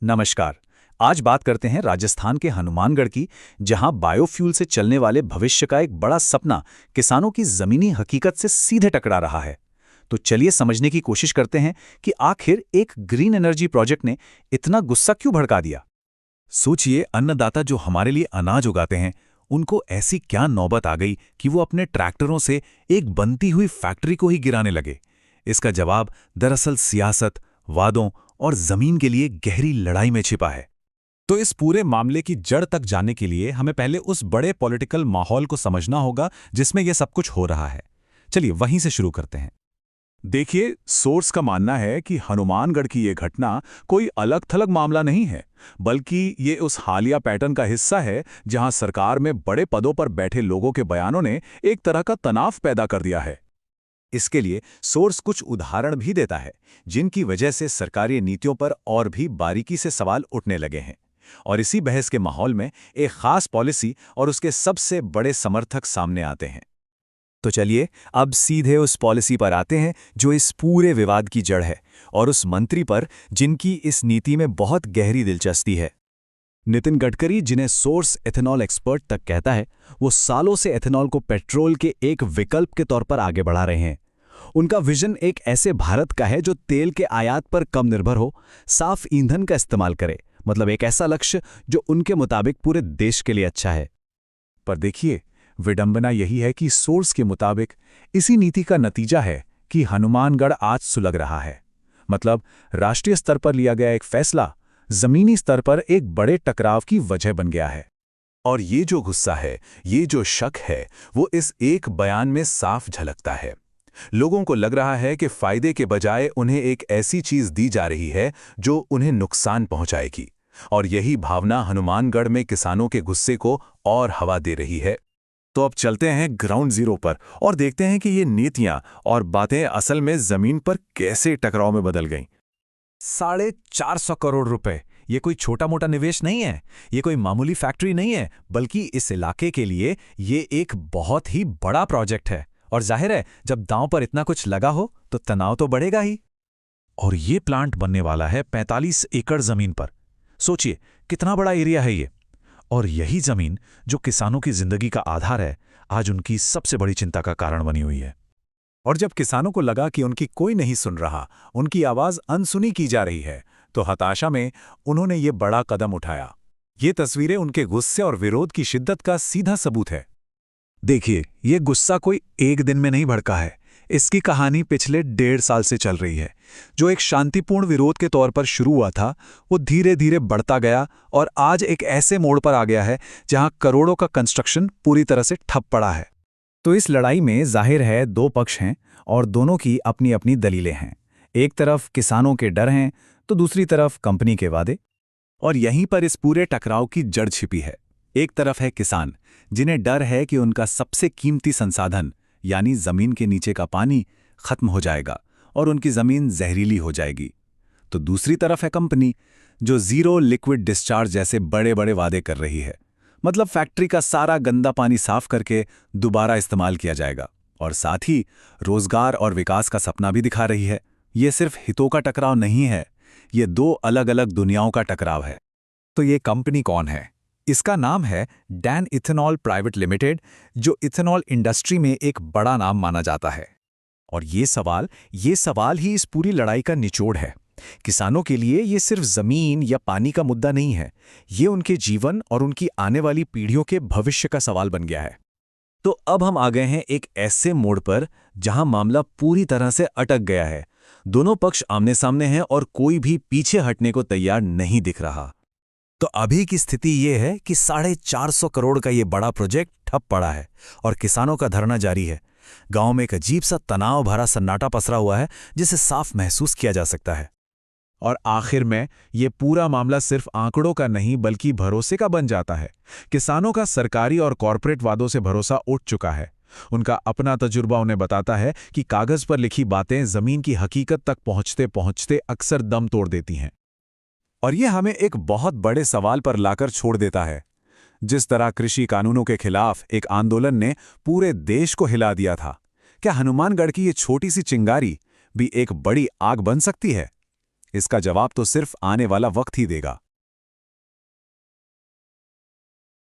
नमस्कार। आज बात करते हैं राजस्थान के हनुमानगढ़ की, जहां बायोफ्यूल से चलने वाले भविष्य का एक बड़ा सपना किसानों की जमीनी हकीकत से सीधे टकरा रहा है। तो चलिए समझने की कोशिश करते हैं कि आखिर एक ग्रीन एनर्जी प्रोजेक्ट ने इतना गुस्सा क्यों भड़का दिया। सोचिए, अन्नदाता जो हमारे लिए अनाज उगाते हैं, उनको ऐसी क्या नौबत आ गई कि वो अपने ट्रैक्टरों से एक बनती हुई फैक्ट्री को ही गिराने लगे। इसका जवाब दरअसल सियासत, वादों और जमीन के लिए गहरी लड़ाई में छिपा है। तो इस पूरे मामले की जड़ तक जाने के लिए हमें पहले उस बड़े पॉलिटिकल माहौल को समझना होगा जिसमें यह सब कुछ हो रहा है। चलिए वहीं से शुरू करते हैं। देखिए, सोर्स का मानना है कि हनुमानगढ़ की यह घटना कोई अलग थलग मामला नहीं है, बल्कि ये उस हालिया पैटर्न का हिस्सा है जहां सरकार में बड़े पदों पर बैठे लोगों के बयानों ने एक तरह का तनाव पैदा कर दिया है। इसके लिए सोर्स कुछ उदाहरण भी देता है, जिनकी वजह से सरकारी नीतियों पर और भी बारीकी से सवाल उठने लगे हैं। और इसी बहस के माहौल में एक खास पॉलिसी और उसके सबसे बड़े समर्थक सामने आते हैं। तो चलिए अब सीधे उस पॉलिसी पर आते हैं जो इस पूरे विवाद की जड़ है, और उस मंत्री पर जिनकी इस नीति में बहुत गहरी दिलचस्पी है। नितिन गडकरी, जिन्हें सोर्स एथेनॉल एक्सपर्ट तक कहता है, वो सालों से एथेनॉल को पेट्रोल के एक विकल्प के तौर पर आगे बढ़ा रहे हैं। उनका विजन एक ऐसे भारत का है जो तेल के आयात पर कम निर्भर हो, साफ ईंधन का इस्तेमाल करे, मतलब एक ऐसा लक्ष्य जो उनके मुताबिक पूरे देश के लिए अच्छा है। पर देखिए, विडंबना यही है कि सोर्स के मुताबिक इसी नीति का नतीजा है कि हनुमानगढ़ आज सुलग रहा है। मतलब राष्ट्रीय स्तर पर लिया गया एक फैसला जमीनी स्तर पर एक बड़े टकराव की वजह बन गया है। और ये जो गुस्सा है, ये जो शक है, वो इस एक बयान में साफ झलकता है। लोगों को लग रहा है कि फायदे के बजाय उन्हें एक ऐसी चीज दी जा रही है जो उन्हें नुकसान पहुंचाएगी, और यही भावना हनुमानगढ़ में किसानों के गुस्से को और हवा दे रही है। तो अब चलते हैं ग्राउंड जीरो पर और देखते हैं कि ये नीतियां और बातें असल में जमीन पर कैसे टकराव में बदल गईं। 450 करोड़ रुपए, ये कोई छोटा मोटा निवेश नहीं है, ये कोई मामूली फैक्ट्री नहीं है, बल्कि इस इलाके के लिए ये एक बहुत ही बड़ा प्रोजेक्ट है। और जाहिर है, जब दांव पर इतना कुछ लगा हो तो तनाव तो बढ़ेगा ही। और ये प्लांट बनने वाला है 45 एकड़ जमीन पर। सोचिए कितना बड़ा एरिया है ये। और यही जमीन जो किसानों की जिंदगी का आधार है, आज उनकी सबसे बड़ी चिंता का कारण बनी हुई है। और जब किसानों को लगा कि उनकी कोई नहीं सुन रहा, उनकी आवाज अनसुनी की जा रही है, तो हताशा में उन्होंने ये बड़ा कदम उठाया। ये तस्वीरें उनके गुस्से और विरोध की शिद्दत का सीधा सबूत है। देखिए, ये गुस्सा कोई एक दिन में नहीं भड़का है। इसकी कहानी पिछले 1.5 साल से चल रही है। जो एक शांतिपूर्ण विरोध के तौर पर शुरू हुआ था, वो धीरे धीरे बढ़ता गया और आज एक ऐसे मोड़ पर आ गया है जहां करोड़ों का कंस्ट्रक्शन पूरी तरह से ठप पड़ा है। तो इस लड़ाई में जाहिर है दो पक्ष हैं, और दोनों की अपनी अपनी दलीलें हैं। एक तरफ किसानों के डर हैं, तो दूसरी तरफ कंपनी के वादे। और यहीं पर इस पूरे टकराव की जड़ छिपी है। एक तरफ है किसान, जिन्हें डर है कि उनका सबसे कीमती संसाधन यानी जमीन के नीचे का पानी खत्म हो जाएगा और उनकी जमीन जहरीली हो जाएगी। तो दूसरी तरफ है कंपनी, जो जीरो लिक्विड डिस्चार्ज जैसे बड़े बड़े वादे कर रही है। मतलब फैक्ट्री का सारा गंदा पानी साफ करके दोबारा इस्तेमाल किया जाएगा, और साथ ही रोजगार और विकास का सपना भी दिखा रही है। ये सिर्फ हितों का टकराव नहीं है, ये दो अलग अलग दुनियाओं का टकराव है। तो ये कंपनी कौन है? इसका नाम है डैन इथेनॉल प्राइवेट लिमिटेड, जो इथेनॉल इंडस्ट्री में एक बड़ा नाम माना जाता है। और ये सवाल ही इस पूरी लड़ाई का निचोड़ है। किसानों के लिए ये सिर्फ जमीन या पानी का मुद्दा नहीं है, ये उनके जीवन और उनकी आने वाली पीढ़ियों के भविष्य का सवाल बन गया है। तो अब हम आ गए हैं एक ऐसे मोड़ पर जहां मामला पूरी तरह से अटक गया है। दोनों पक्ष आमने सामने हैं और कोई भी पीछे हटने को तैयार नहीं दिख रहा। तो अभी की स्थिति ये है कि 450 करोड़ का ये बड़ा प्रोजेक्ट ठप पड़ा है और किसानों का धरना जारी है। गांव में एक अजीब सा तनाव भरा सन्नाटा पसरा हुआ है, जिसे साफ महसूस किया जा सकता है। और आखिर में ये पूरा मामला सिर्फ आंकड़ों का नहीं बल्कि भरोसे का बन जाता है। किसानों का सरकारी और कॉरपोरेट वादों से भरोसा उठ चुका है। उनका अपना तजुर्बा उन्हें बताता है कि कागज पर लिखी बातें जमीन की हकीकत तक पहुंचते पहुंचते अक्सर दम तोड़ देती हैं। और ये हमें एक बहुत बड़े सवाल पर लाकर छोड़ देता है। जिस तरह कृषि कानूनों के खिलाफ एक आंदोलन ने पूरे देश को हिला दिया था, क्या हनुमानगढ़ की ये छोटी सी चिंगारी भी एक बड़ी आग बन सकती है? इसका जवाब तो सिर्फ आने वाला वक्त ही देगा।